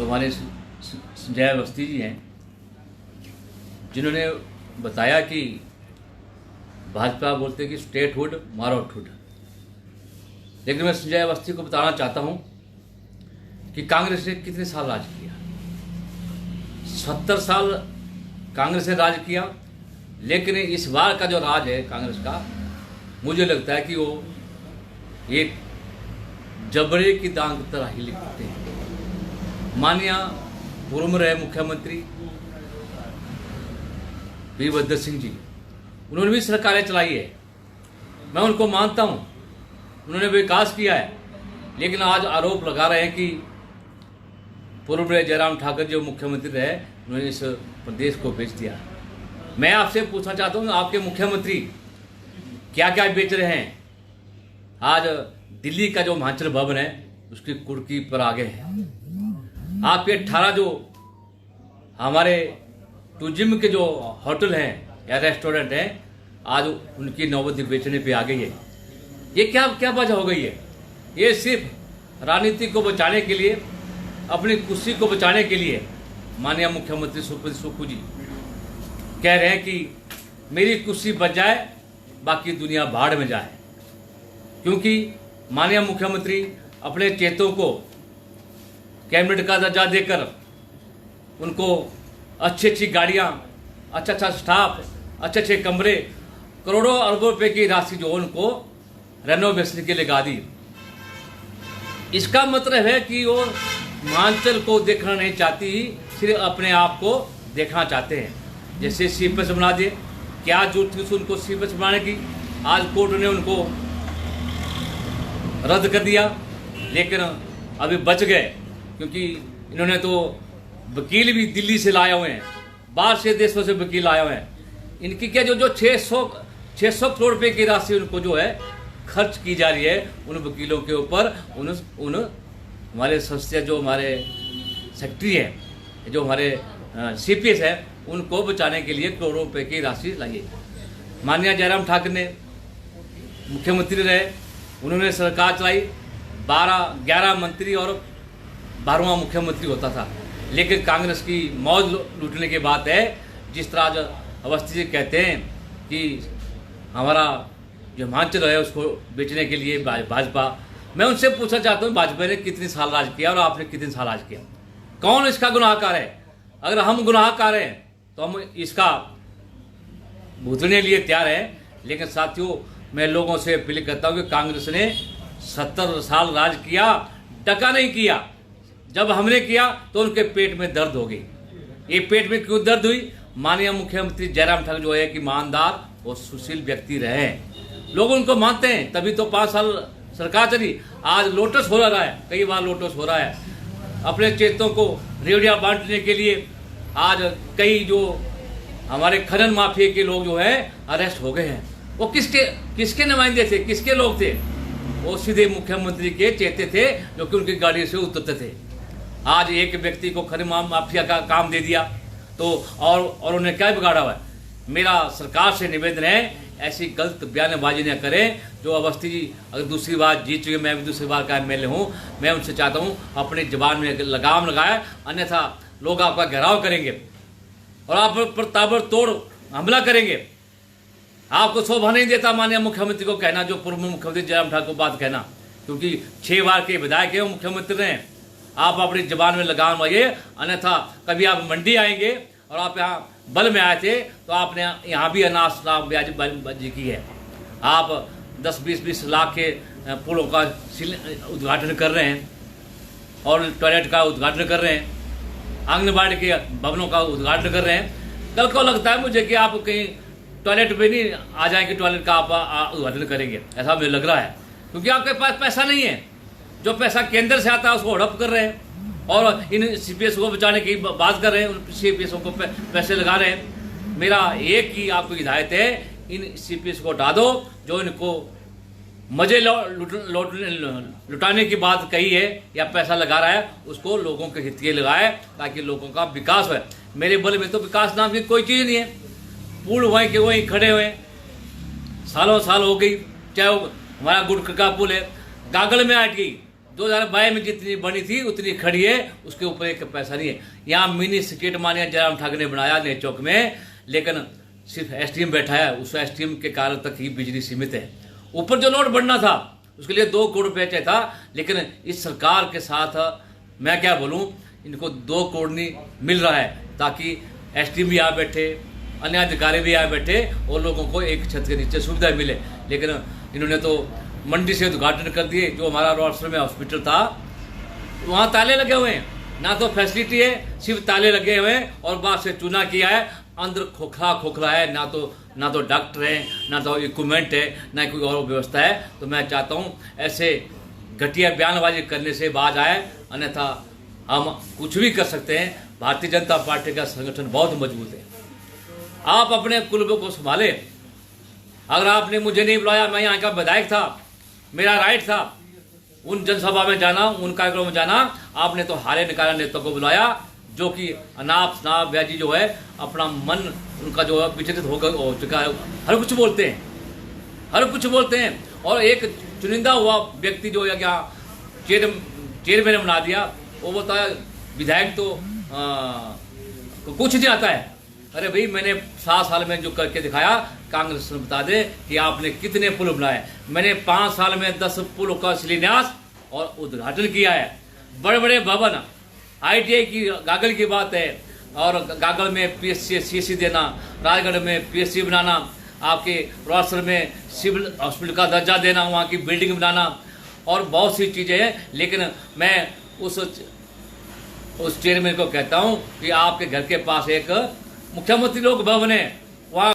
जो हमारे संजय अवस्थी जी हैं, जिन्होंने बताया कि भाजपा बोलते कि स्टेटहुड मारोटहुड, लेकिन मैं संजय अवस्थी को बताना चाहता हूं कि कांग्रेस ने कितने साल राज किया। 70 साल कांग्रेस ने राज किया, लेकिन इस बार का जो राज है कांग्रेस का, मुझे लगता है कि वो एक जबड़े की दांग की तरह ही लिखते हैं। माननीय पूर्व में रहे मुख्यमंत्री वीरभद्र सिंह जी, उन्होंने भी सरकारें चलाई है, मैं उनको मानता हूं, उन्होंने विकास किया है, लेकिन आज आरोप लगा रहे हैं कि पूर्व में जयराम ठाकुर जो मुख्यमंत्री रहे, उन्होंने इस प्रदेश को बेच दिया। मैं आपसे पूछना चाहता हूं, आपके मुख्यमंत्री क्या क्या बेच रहे हैं? आज दिल्ली का जो हिमाचल भवन है उसकी कुर्की पर आगे है। आपके 18 जो हमारे टूरिज्म के जो होटल हैं या रेस्टोरेंट हैं, आज उनकी नौबत बेचने पे आ गई है। ये क्या क्या वजह हो गई है? ये सिर्फ राजनीति को बचाने के लिए, अपनी कुर्सी को बचाने के लिए माननीय मुख्यमंत्री सुप्पू जी कह रहे हैं कि मेरी कुर्सी बच जाए, बाकी दुनिया भाड़ में जाए। क्योंकि माननीय मुख्यमंत्री अपने चेतों को कैबिनेट का दर्जा देकर उनको अच्छी अच्छी गाड़ियाँ, अच्छा अच्छा स्टाफ, अच्छे अच्छे कमरे, करोड़ों अरबों रुपए की राशि जो उनको रेनोवेशन के लिए लगा दी। इसका मतलब है कि वो हिमाचल को देखना नहीं चाहती, सिर्फ अपने आप को देखना चाहते हैं। जैसे सीपीएस बना दिए, क्या जरूरत थी उनको सीपीएस बनाने की? आज कोर्ट ने उनको रद्द कर दिया, लेकिन अभी बच गए, क्योंकि इन्होंने तो वकील भी दिल्ली से लाए हुए हैं, बाहर से देशों से वकील आए हुए हैं। इनकी क्या जो 600 करोड़ रुपए की राशि उनको जो है खर्च की जा रही है उन वकीलों के ऊपर, उन हमारे संस्था जो हमारे सेक्रेटरी है, जो हमारे सीपीएस है, उनको बचाने के लिए करोड़ों रुपए की राशि लाई। माननीय जयराम ठाकुर ने मुख्यमंत्री रहे, उन्होंने सरकार चलाई, 11 मंत्री और 12वां मुख्यमंत्री होता था। लेकिन कांग्रेस की मौज लूटने की बात है। जिस तरह आज अवस्थी जी कहते हैं कि हमारा जो हिमाचल है उसको बेचने के लिए भाजपा, मैं उनसे पूछना चाहता हूँ, भाजपा ने कितने साल राज किया और आपने कितने साल राज किया? कौन इसका गुनाहगार है? अगर हम गुनाहगार हैं तो हम इसका भुगतने लिए तैयार हैं। लेकिन साथियों, मैं लोगों से अपील करता हूं कि कांग्रेस ने 70 साल राज किया, टका नहीं किया। जब हमने किया तो उनके पेट में दर्द हो गई। ये पेट में क्यों दर्द हुई? माननीय मुख्यमंत्री जयराम ठाकुर जो है कि ईमानदार और सुशील व्यक्ति रहे, लोग उनको मानते हैं, तभी तो 5 साल सरकार चली। आज लोटस हो रहा है, कई बार लोटस हो रहा है। अपने चेतों को रेवड़िया बांटने के लिए आज कई जो हमारे खनन माफिया के लोग जो है अरेस्ट हो गए हैं। वो किसके नुमाइंदे थे, किसके लोग थे? वो सीधे मुख्यमंत्री के चेते थे, जो कि उनकी गाड़ी से उतरते थे। आज एक व्यक्ति को खनन माफिया का काम दे दिया तो और उन्हें क्या बिगाड़ा हुआ है? मेरा सरकार से निवेदन है, ऐसी गलत बयानबाजी न करें। जो अवस्थी जी अगर दूसरी बार जीत चुके, मैं भी दूसरी बार का एमएलए हूँ, मैं उनसे चाहता हूँ अपनी जबान में लगाम लगाए, अन्यथा लोग आपका घेराव करेंगे और आप पर ताबड़तोड़ हमला करेंगे। आपको शोभा नहीं देता माननीय मुख्यमंत्री को कहना, जो पूर्व मुख्यमंत्री जयराम ठाकुर को बात कहना, क्योंकि 6 बार के विधायक हैं, मुख्यमंत्री रहे। आप अपनी जबान में लगाम लगाइए, अन्यथा कभी आप मंडी आएंगे और आप यहाँ बल में आए थे तो आपने यहाँ भी अनाज ब्याजबाजी की है। आप 10-20 लाख के पुलों का उद्घाटन कर रहे हैं और टॉयलेट का उद्घाटन कर रहे हैं, आंगनबाड़ी के भवनों का उद्घाटन कर रहे हैं। कल को लगता है मुझे कि आप कहीं टॉयलेट पे नहीं आ जाएंगे, टॉयलेट का आप उद्घाटन करेंगे, ऐसा मुझे लग रहा है। क्योंकि आपके पास पैसा नहीं है, जो पैसा केंद्र से आता है उसको हड़प कर रहे हैं और इन सीपीएस को बचाने की बात कर रहे हैं, उन सीपीएस को पैसे लगा रहे हैं। मेरा एक ही आपको हिदायत है, इन सीपीएस को हटा दो। जो इनको मजे लुटाने की बात कही है या पैसा लगा रहा है, उसको लोगों के हित के लगाए, ताकि लोगों का विकास हो। मेरे बल में तो विकास नाम की कोई चीज़ नहीं है। पुल वहीं के वहीं खड़े हुए, सालों साल हो गई। चाहे वो हमारा गुड़ का पुल है, गागल में अट गई, 2022 में जितनी बनी थी उतनी खड़ी है, उसके ऊपर एक पैसा नहीं है। यहाँ मिनी स्केट मानिया जयराम ठाकुर ने बनाया नए चौक में, लेकिन सिर्फ एसडीएम बैठा है, उस एसडीएम के कारण तक ही बिजली सीमित है। ऊपर जो लोड बढ़ना था उसके लिए 2 करोड़ रुपये चाहिए था, लेकिन इस सरकार के साथ मैं क्या बोलूं, इनको 2 करोड़ नहीं मिल रहा है ताकि एसडीएम भी यहाँ बैठे, अन्य अधिकारी भी यहाँ बैठे और लोगों को एक छत के नीचे सुविधा मिले। लेकिन इन्होंने तो मंडी से उद्घाटन कर दिए। जो हमारा रोडसर में हॉस्पिटल था वहाँ ताले लगे हुए हैं, ना तो फैसिलिटी है, सिर्फ ताले लगे हुए हैं और बाहर से चूना किया है, अंदर खोखला है, ना तो डॉक्टर है, ना तो इक्विपमेंट है, ना कोई और व्यवस्था है। तो मैं चाहता हूँ ऐसे घटिया बयानबाजी करने से बाज आए, अन्यथा हम कुछ भी कर सकते हैं। भारतीय जनता पार्टी का संगठन बहुत मजबूत है। आप अपने कुलबों को संभाले। अगर आपने मुझे नहीं बुलाया, मैं यहाँ का विधायक था, मेरा राइट था उन जनसभा में जाना, उन कार्यक्रमों में जाना। आपने तो हारे निकाला नेताओं को बुलाया जो कि अनाप शनाप व्याजी जो है, अपना मन उनका जो है विचलित हो चुका है। हर कुछ बोलते हैं और एक चुनिंदा हुआ व्यक्ति जो है क्या चेयरमैन बना दिया, वो बोलता है विधायक तो कुछ नहीं आता है। अरे भाई, मैंने 7 साल में जो करके दिखाया, कांग्रेस ने बता दे कि आपने कितने पुल बनाए। मैंने 5 साल में 10 पुलों का शिलान्यास और उद्घाटन किया है। बड़े बड़े भवन, ITI की गागल की बात है, और गागल में PSC देना, राजगढ़ में PSC बनाना, आपके रोडसर में सिविल हॉस्पिटल का दर्जा देना, वहाँ की बिल्डिंग बनाना और बहुत सी चीज़ें हैं। लेकिन मैं उस चेयरमैन को कहता हूँ कि आपके घर के पास एक मुख्यमंत्री लोक भवन है,